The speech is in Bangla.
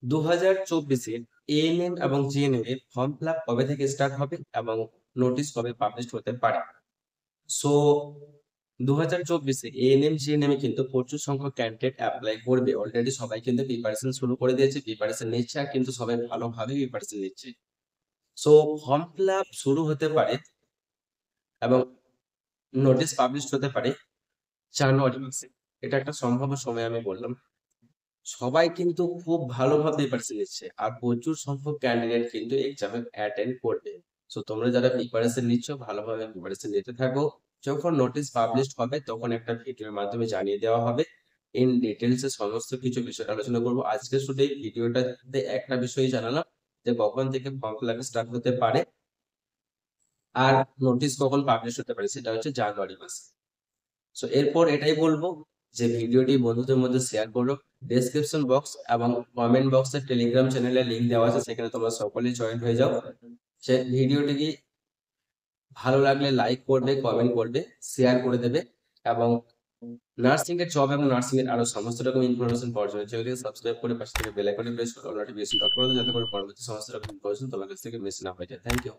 2024-এ এএনএম এবং জিএনএম এর ফর্ম ফিল আপ কবে থেকে স্টার্ট হবে এবং নোটিশ কবে পাবলিশ হতে পারে? সো 2024-এ এএনএম জিএনএম এ কিন্তু প্রচুর সংখ্যক ক্যান্ডিডেট অ্যাপ্লাই করবে। অলরেডি সবাই কিন্তু প্রিপারেশন শুরু করে দিয়েছে, প্রিপারেশন নিচ্ছে আর কিন্তু সবাই ভালোভাবে প্রিপারেশন নিচ্ছে। সো ফর্ম ফিল আপ শুরু হতে পারে এবং নোটিশ পাবলিশ হতে পারে জানুয়ারি মাসে। এটা একটা সম্ভাব্য সময় আমি বললাম। সবাই কিন্তু খুব ভালোভাবে প্রিপারেশন নিচ্ছে আর প্রচুর সংখ্যক ক্যান্ডিডেট কিন্তু এক্সামে অ্যাটেন্ড করবে। সো তোমরা যারা প্রিপারেশন নিচ্ছ ভালোভাবে প্রিপারেশন নিতে থাকো। যখন নোটিশ পাবলিশ হবে তখন একটা ভিডিওর মাধ্যমে জানিয়ে দেওয়া হবে। ইন ডিটেইলস এ সমস্ত কিছু বিষয় আলোচনা করব। আজকে শুধু এই ভিডিওটাতে একটা বিষয়ই জানালাম যে কখন থেকে ফর্ম ফিল আপ স্টার্ট হতে পারে আর নোটিশ কখন পাবলিশ হতে পারে, সেটা হচ্ছে জানুয়ারি মাসে। সো এরপর এটাই বলবো যে ভিডিওটি বন্ধুদের মধ্যে শেয়ার করো। ডেসক্রিপশন বক্স এবং কমেন্ট বক্সে টেলিগ্রাম চ্যানেলের লিংক দেওয়া আছে, সেখানে তোমরা সকলেই জয়েন হয়ে যাও। সে ভিডিওটি ভালো লাগলে লাইক করবে, কমেন্ট করবে, শেয়ার করে দেবে এবং নার্সিং এর জব এবং নার্সিং এর আরো সমস্ত রকম ইনফরমেশন পাওয়ার জন্য চ্যানেলটিকে সাবস্ক্রাইব করে পাশে থেকে বেল আইকনে প্রেস করে অল নোটিফিকেশন অন করে দাও, যাতে করে পরবর্তী সমস্ত রকম ইনফরমেশন তোমার কাছ থেকে মিস না হয়ে যায়। Thank you.